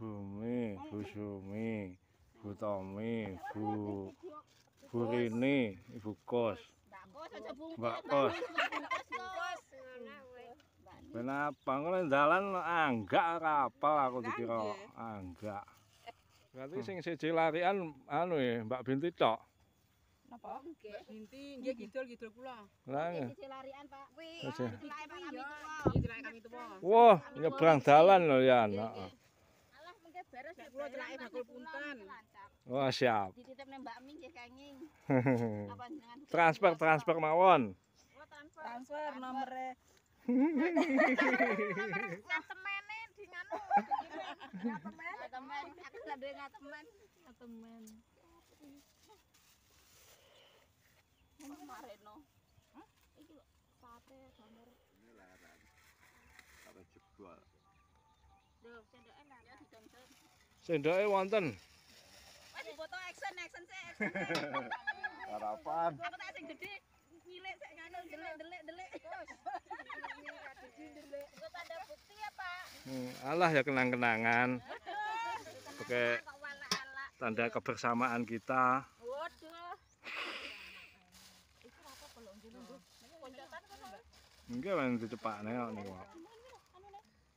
Bumi, Bu Sumi, Bu Tomi, Bu Rini, Ibu Kos, Mbak Kos. Kenapa? Kalau dalan anggak kapal aku dikira anggak. Berarti sing siji larian anu ya, Mbak Binti tok. Napa? Binti nggih gidul kula. Lah. Sisi larian, Pak. Wah, nyebrang dalan lho ya. Alah mungkin beres ya kula celake bakul punten. Wah, siap. Dititip ning Mbak Mi nggih kenging. Transfer mawon. Oh, Transfer nomere. Ngatemene di nganu. Ngatemen. Aku gak duwe ngatemen. Mareno. Iki lho sate gambar. Ini laran. Sampai jebol. Lho, sendoke lah ya didongdong. Sendoke wonten. Wes foto action sih. Harapan. Kok tak sing gedhe nyilik sik nganu delik. Kok tanda bukti ya, Pak? Alah ya kenang-kenangan. Pakai Kok walak-walak. tanda kebersamaan kita. Waduh. Iku apa belum jenengku? Niku koncotan kono. Enggak kan dicepakne kok niku.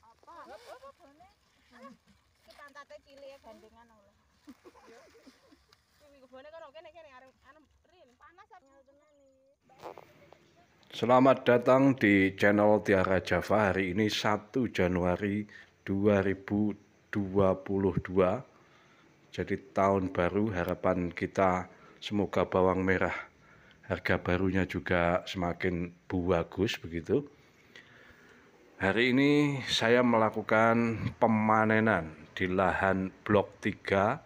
Apa? Iki pantate cilik gandengan lho. Minggu bone kono kene anu rin Panas apa tenan iki? Selamat datang di channel Tiara Java. Hari ini 1 Januari 2022. Jadi tahun baru, harapan kita semoga bawang merah harga barunya juga semakin bagus begitu. Hari ini saya melakukan pemanenan di lahan blok 3.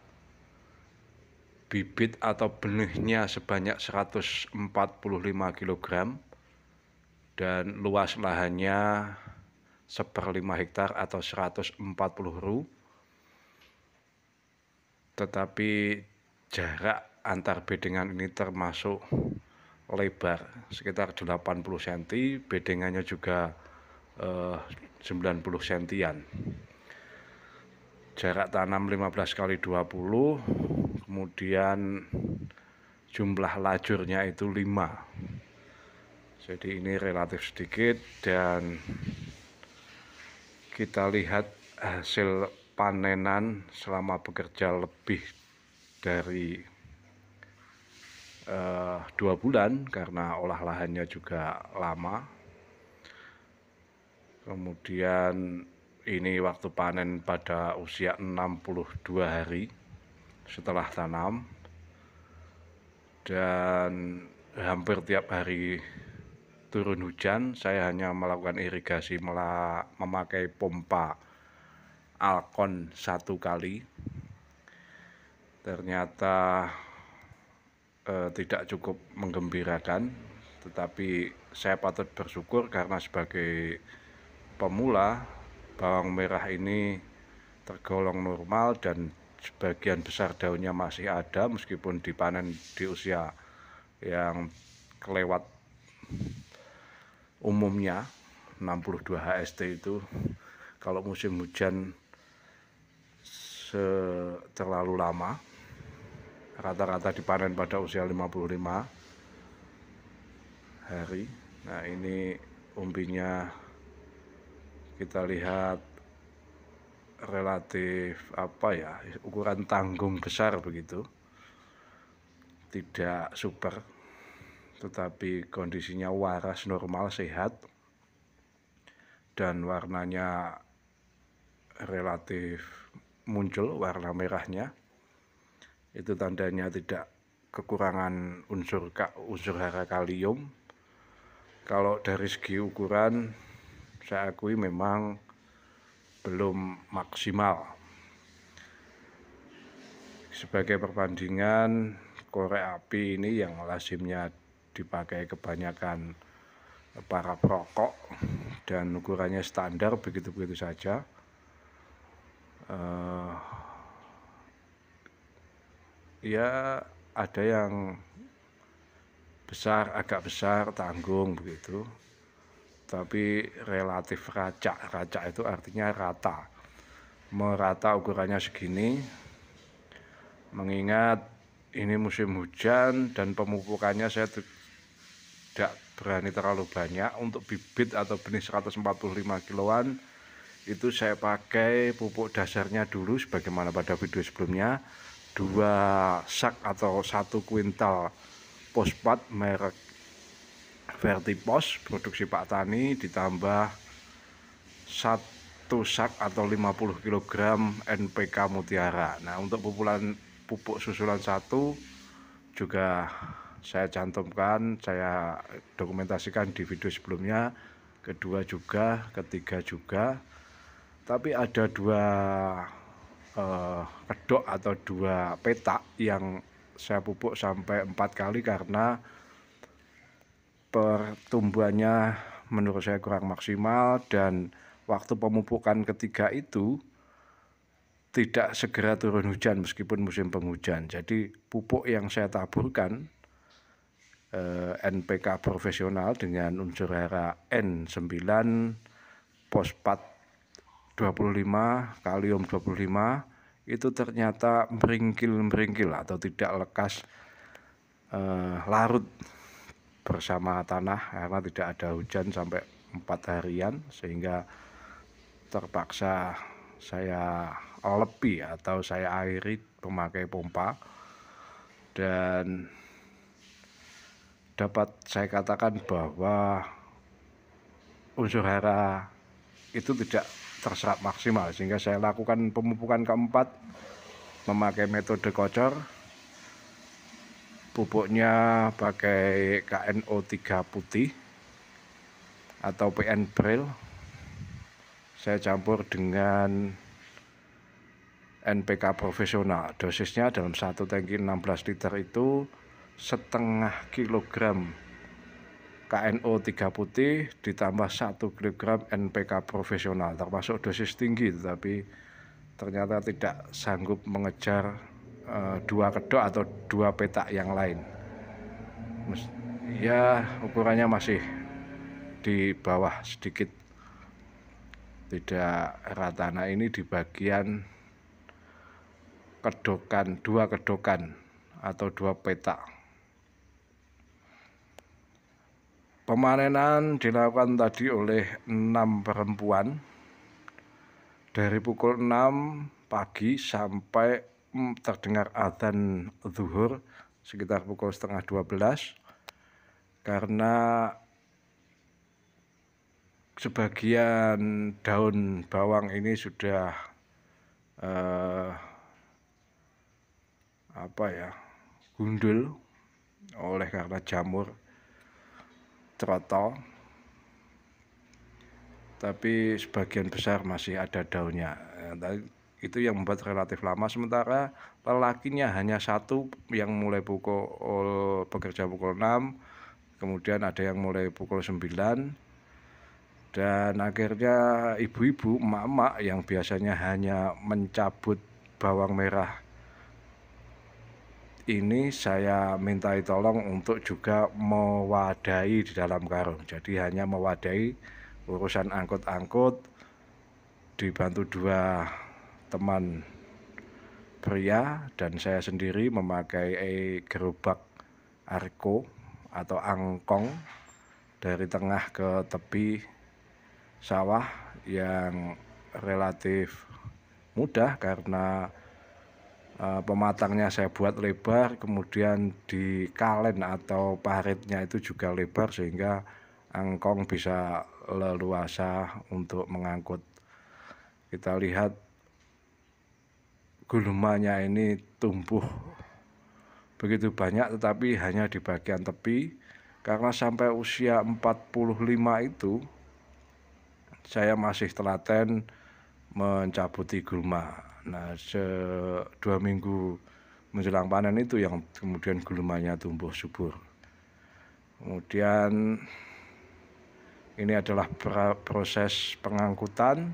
Bibit atau benihnya sebanyak 145 kg dan luas lahannya 1/5 hektar atau 140 ru. Tetapi jarak antar bedengan ini termasuk lebar sekitar 80 cm, bedengannya juga 90 cm. Jarak tanam 15x20, kemudian jumlah lajurnya itu 5. Jadi ini relatif sedikit dan kita lihat hasil panenan selama bekerja lebih dari 2 bulan karena olah lahannya juga lama. Kemudian ini waktu panen pada usia 62 hari setelah tanam dan hampir tiap hari turun hujan. Saya hanya melakukan irigasi memakai pompa Alkon 1 kali. Ternyata tidak cukup menggembirakan, tetapi saya patut bersyukur karena sebagai pemula bawang merah ini tergolong normal dan sebagian besar daunnya masih ada meskipun dipanen di usia yang kelewat umumnya 62 HST itu. Kalau musim hujan terlalu lama, rata-rata dipanen pada usia 55 hari. Nah, ini umbinya kita lihat relatif ukuran tanggung besar begitu, tidak super, tetapi kondisinya waras, normal, sehat, dan warnanya relatif muncul, warna merahnya. Itu tandanya tidak kekurangan unsur hara kalium. Kalau dari segi ukuran saya akui memang belum maksimal. Sebagai perbandingan, korek api ini yang lazimnya dipakai kebanyakan para perokok dan ukurannya standar begitu-begitu saja. Ya ada yang besar, agak besar, tanggung begitu, tapi relatif racak itu artinya rata. merata ukurannya segini, mengingat ini musim hujan dan pemupukannya saya tidak berani terlalu banyak. Untuk bibit atau benih 145 kiloan itu saya pakai pupuk dasarnya dulu sebagaimana pada video sebelumnya, 2 sak atau 1 kuintal fosfat merek Vertipos produksi Pak Tani ditambah 1 sak atau 50 kg NPK Mutiara. Nah, untuk pupuk susulan 1 juga saya cantumkan, saya dokumentasikan di video sebelumnya, kedua juga, ketiga juga. Tapi ada 2 kedok atau 2 petak yang saya pupuk sampai 4 kali karena pertumbuhannya menurut saya kurang maksimal, dan waktu pemupukan ketiga itu tidak segera turun hujan meskipun musim penghujan. Jadi pupuk yang saya taburkan NPK profesional dengan unsur hara N9, fosfat 25, kalium 25 itu ternyata meringkil atau tidak lekas larut bersama tanah karena tidak ada hujan sampai 4 harian, sehingga terpaksa saya lepi atau saya airi memakai pompa. Dan dapat saya katakan bahwa unsur hara itu tidak terserap maksimal, sehingga saya lakukan pemupukan keempat memakai metode kocor. Pupuknya pakai KNO3 putih atau PN Braille. Saya campur dengan NPK profesional. Dosisnya dalam 1 tangki 16 liter itu setengah kilogram KNO3 putih ditambah 1 kg NPK profesional, termasuk dosis tinggi, tetapi ternyata tidak sanggup mengejar 2 kedok atau 2 petak yang lain. Ya, ukurannya masih di bawah sedikit, tidak rata. Nah, ini di bagian kedokan, 2 kedokan atau 2 petak. Pemanenan dilakukan tadi oleh 6 perempuan dari pukul 6 pagi sampai terdengar adzan zuhur sekitar pukul setengah 12, karena sebagian daun bawang ini sudah gundul oleh karena jamur trotol, tapi sebagian besar masih ada daunnya. Itu yang membuat relatif lama. Sementara lelakinya hanya 1 yang mulai bekerja pukul 6, kemudian ada yang mulai pukul 9, dan akhirnya ibu-ibu, emak-emak yang biasanya hanya mencabut bawang merah ini saya mintai tolong untuk juga mewadahi di dalam karung. Jadi hanya mewadahi urusan angkut-angkut, dibantu 2 teman pria, dan saya sendiri memakai gerobak arko atau angkong dari tengah ke tepi sawah yang relatif mudah karena pematangnya saya buat lebar, kemudian di kalen atau paritnya itu juga lebar sehingga angkong bisa leluasa untuk mengangkut. Kita lihat gulmanya ini tumbuh begitu banyak, tetapi hanya di bagian tepi, karena sampai usia 45 itu saya masih telaten mencabuti gulma. Nah, 2 minggu menjelang panen itu yang kemudian gulmanya tumbuh subur. Kemudian ini adalah proses pengangkutan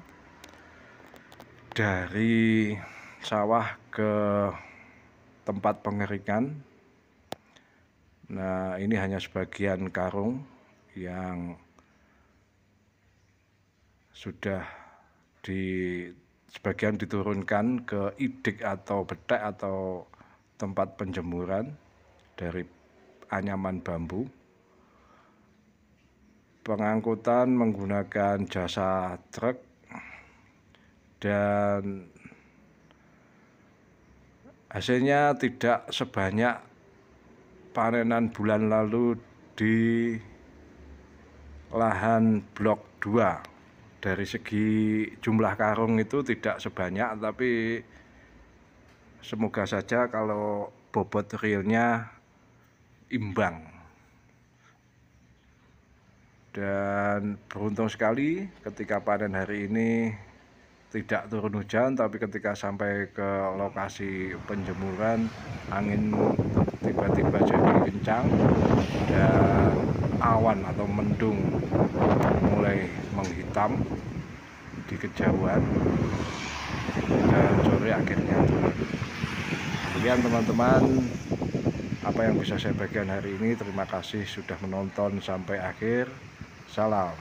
dari sawah ke tempat pengeringan. Nah, ini hanya sebagian karung yang sudah sebagian diturunkan ke idik atau betek atau tempat penjemuran dari anyaman bambu. Pengangkutan menggunakan jasa truk dan hasilnya tidak sebanyak panenan bulan lalu di lahan blok 2. Dari segi jumlah karung itu tidak sebanyak, tapi semoga saja kalau bobot realnya imbang. Dan beruntung sekali ketika panen hari ini tidak turun hujan, tapi ketika sampai ke lokasi penjemuran angin tiba-tiba jadi kencang dan awan atau mendung mulai menghitam di kejauhan dan sore akhirnya turun. Demikian teman-teman apa yang bisa saya bagikan hari ini. Terima kasih sudah menonton sampai akhir. Salam.